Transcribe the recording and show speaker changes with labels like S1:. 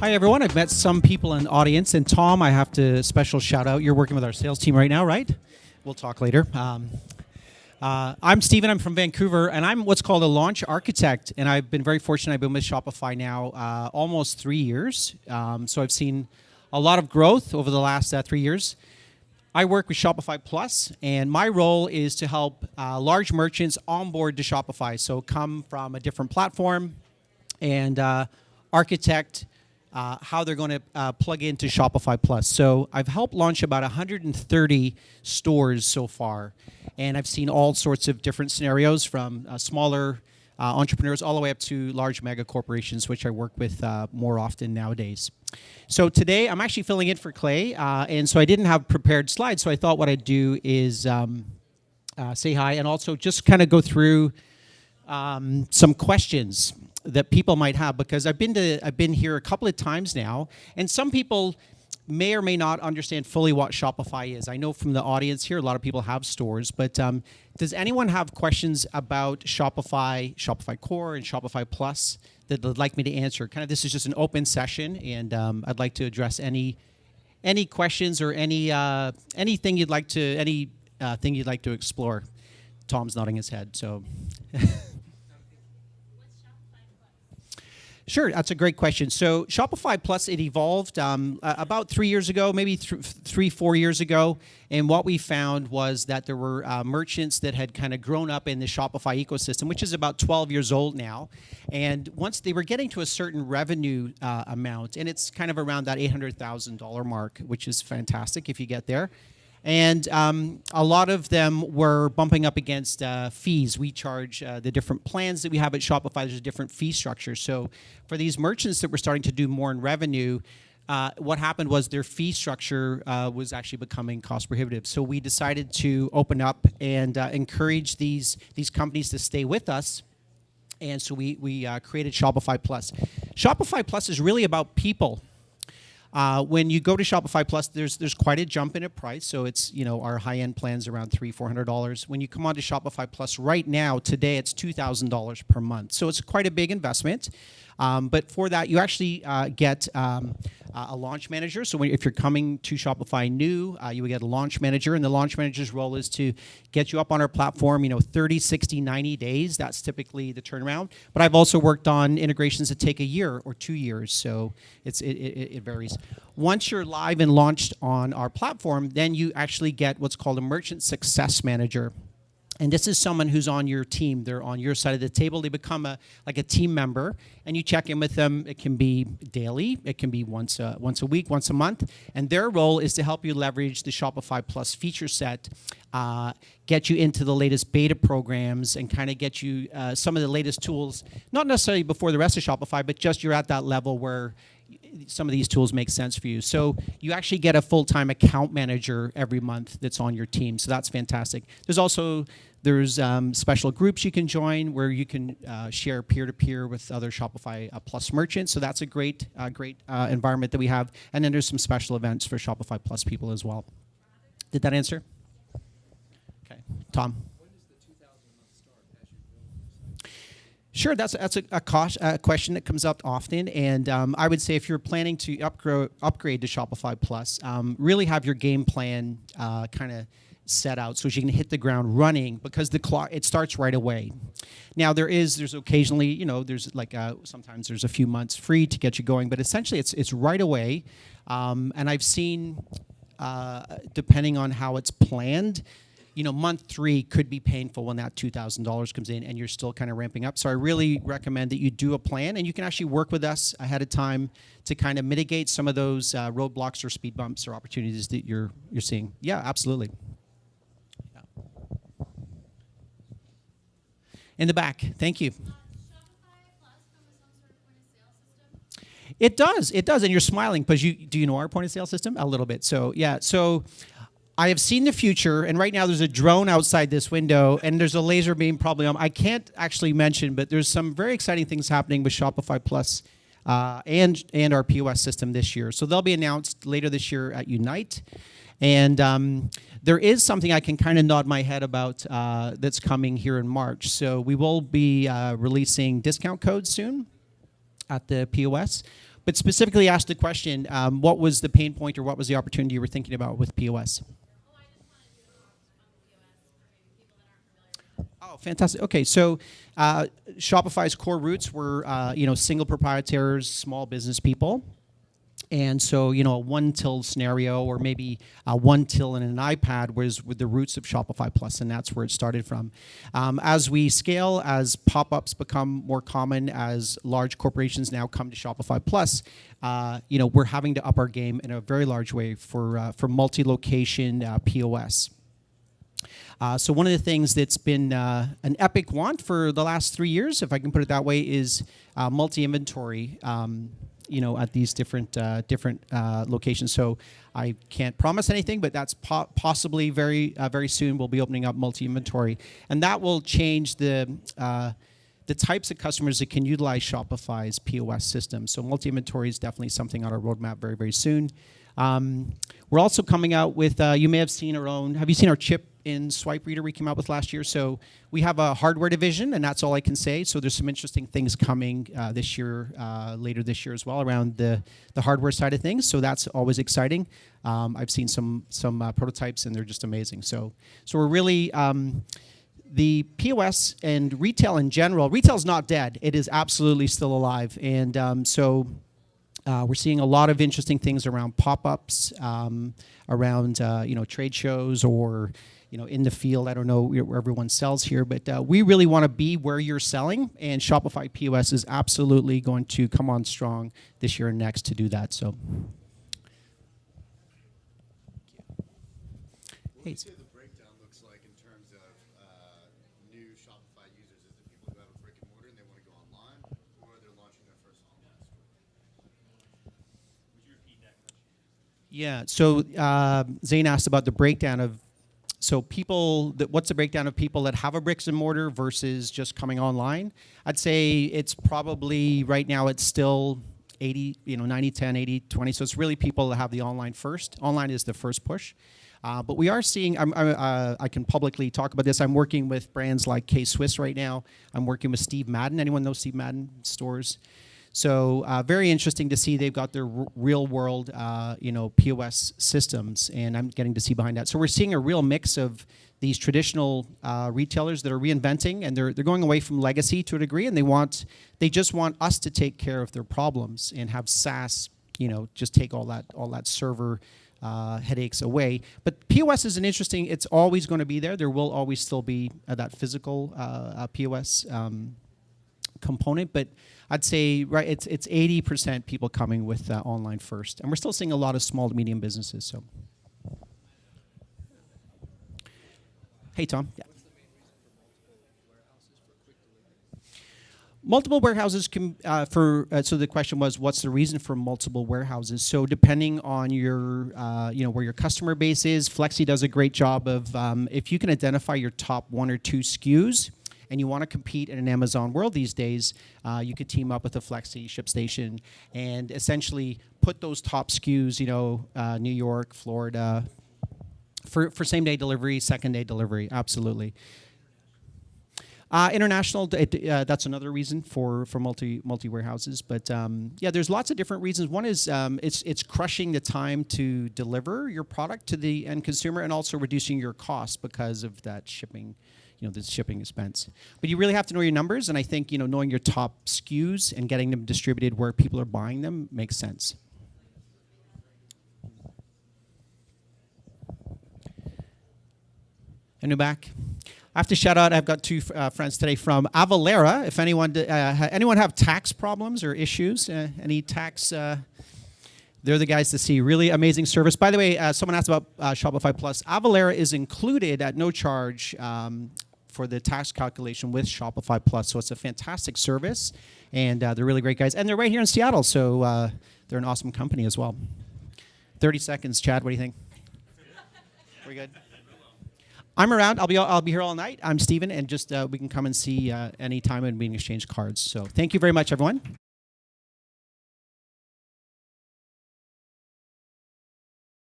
S1: Hi, everyone. I've met some people in the audience. And Tom, I have to special shout out. You're working with our sales team right now, right? We'll talk later. I'm Steven. I'm from Vancouver, and I'm what's called a launch architect. And I've been very fortunate. I've been with Shopify now almost 3 years. So I've seen a lot of growth over the last 3 years. I work with Shopify Plus, and my role is to help large merchants onboard to Shopify. So come from a different platform and architect how they're going to plug into Shopify Plus. So I've helped launch about 130 stores so far, and I've seen all sorts of different scenarios from smaller entrepreneurs all the way up to large mega corporations, which I work with more often nowadays. So today I'm actually filling in for Clay, and so I didn't have prepared slides, so I thought what I'd do is say hi and also just kind of go through some questions that people might have, because I've been here a couple of times now, and some people may or may not understand fully what Shopify is. I know from the audience here, a lot of people have stores, but does anyone have questions about Shopify, Shopify Core, and Shopify Plus that they'd like me to answer? Kind of, this is just an open session, and I'd like to address any questions or anything you'd like to thing you'd like to explore. Tom's nodding his head, so. Sure, that's a great question. So Shopify Plus, it evolved about 3 years ago, maybe 4 years ago. And what we found was that there were merchants that had kind of grown up in the Shopify ecosystem, which is about 12 years old now. And once they were getting to a certain revenue amount, and it's kind of around that $800,000 mark, which is fantastic if you get there. And a lot of them were bumping up against fees. We charge the different plans that we have at Shopify. There's a different fee structure. So for these merchants that were starting to do more in revenue, what happened was their fee structure was actually becoming cost prohibitive. So we decided to open up and encourage these companies to stay with us. And so we created Shopify Plus. Shopify Plus is really about people. When you go to Shopify Plus, there's quite a jump in a price. So it's, our high-end plan's around $300-$400. When you come on to Shopify Plus right now, today it's $2,000 per month. So it's quite a big investment. But for that, you actually get a launch manager. So if you're coming to Shopify new, you would get a launch manager. And the launch manager's role is to get you up on our platform, 30, 60, 90 days. That's typically the turnaround. But I've also worked on integrations that take a year or 2 years. So it varies. Once you're live and launched on our platform, then you actually get what's called a merchant success manager. And this is someone who's on your team. They're on your side of the table. They become a team member, and you check in with them. It can be daily. It can be once a week, once a month. And their role is to help you leverage the Shopify Plus feature set, get you into the latest beta programs, and kind of get you some of the latest tools, not necessarily before the rest of Shopify, but just you're at that level where some of these tools make sense for you. So you actually get a full-time account manager every month that's on your team. So that's fantastic. There's special groups you can join where you can share peer-to-peer with other Shopify Plus merchants. So that's a great environment that we have. And then there's some special events for Shopify Plus people as well. Did that answer? Okay. Tom? Sure, that's a question that comes up often, and I would say if you're planning to upgrade to Shopify Plus, really have your game plan kind of set out so you can hit the ground running, because the clock, it starts right away. Now there's occasionally, there's sometimes there's a few months free to get you going, but essentially it's right away, and I've seen depending on how it's planned, month 3 could be painful when that $2,000 comes in and you're still kind of ramping up. So I really recommend that you do a plan, and you can actually work with us ahead of time to kind of mitigate some of those roadblocks or speed bumps or opportunities that you're seeing. Yeah, absolutely. Yeah. In the back, thank you. It does, and you're smiling because do you know our point of sale system? A little bit. So yeah, I have seen the future, and right now there's a drone outside this window, and there's a laser beam probably on. I can't actually mention, but there's some very exciting things happening with Shopify Plus and our POS system this year. So they'll be announced later this year at Unite. And there is something I can kind of nod my head about that's coming here in March. So we will be releasing discount codes soon at the POS. But specifically asked the question, what was the pain point or what was the opportunity you were thinking about with POS? Oh, fantastic. Okay, so Shopify's core roots were, single proprietors, small business people. And so, a one-till scenario or maybe a one-till in an iPad was with the roots of Shopify Plus, and that's where it started from. As we scale, as pop-ups become more common, as large corporations now come to Shopify Plus, we're having to up our game in a very large way for multi-location POS. So one of the things that's been an epic want for the last 3 years, if I can put it that way, is multi-inventory. At these different locations. So I can't promise anything, but that's possibly very soon we'll be opening up multi-inventory, and that will change the types of customers that can utilize Shopify's POS system. So multi-inventory is definitely something on our roadmap very, very soon. We're also coming out with, you may have seen have you seen our chip in swipe reader we came out with last year? So we have a hardware division, and that's all I can say. So there's some interesting things coming this year, later this year as well, around the hardware side of things. So that's always exciting. I've seen some prototypes, and they're just amazing. So we're really, the POS and retail in general, retail's not dead. It is absolutely still alive. And we're seeing a lot of interesting things around pop-ups, around trade shows, or in the field. I don't know where everyone sells here, but we really want to be where you're selling, and Shopify POS is absolutely going to come on strong this year and next to do that. So,
S2: What do you say the breakdown looks like in terms of new Shopify users? Is it people who have a brick and mortar and they want to go online, or they're launching their first online store? Would you repeat that question?
S1: Yeah. So Zane asked about the breakdown of. So what's the breakdown of people that have a bricks and mortar versus just coming online? I'd say it's probably, right now, it's still 80, 90, 10, 80, 20. So it's really people that have the online first. Online is the first push. But we are seeing, I can publicly talk about this. I'm working with brands like K-Swiss right now. I'm working with Steve Madden. Anyone know Steve Madden stores? So very interesting to see they've got their real world, POS systems, and I'm getting to see behind that. So we're seeing a real mix of these traditional retailers that are reinventing, and they're going away from legacy to a degree, and they just want us to take care of their problems and have SaaS, just take all that server headaches away. But POS is it's always going to be there. There will always still be that physical POS component, but I'd say it's 80% people coming with online first, and we're still seeing a lot of small to medium businesses. So, hey Tom, yeah. Multiple warehouses can so the question was, what's the reason for multiple warehouses? So depending on your where your customer base is, Flexi does a great job of if you can identify your top 1 or 2 SKUs. And you want to compete in an Amazon world these days, you could team up with a Flexi ShipStation and essentially put those top SKUs, New York, Florida, for same-day delivery, second-day delivery, absolutely. International, that's another reason for multi warehouses, but there's lots of different reasons. One is it's crushing the time to deliver your product to the end consumer, and also reducing your cost because of that shipping. The shipping expense. But you really have to know your numbers, and I think knowing your top SKUs and getting them distributed where people are buying them makes sense. And back. I have to shout out, I've got 2 friends today from Avalara. If anyone have tax problems or issues, any tax, they're the guys to see. Really amazing service. By the way, someone asked about Shopify Plus. Avalara is included at no charge for the tax calculation with Shopify Plus. So it's a fantastic service, and they're really great guys. And they're right here in Seattle, so they're an awesome company as well. 30 seconds, Chad, what do you think? We good? I'm around. I'll be here all night. I'm Steven, and just we can come and see any time, and we can exchange cards. So thank you very much, everyone.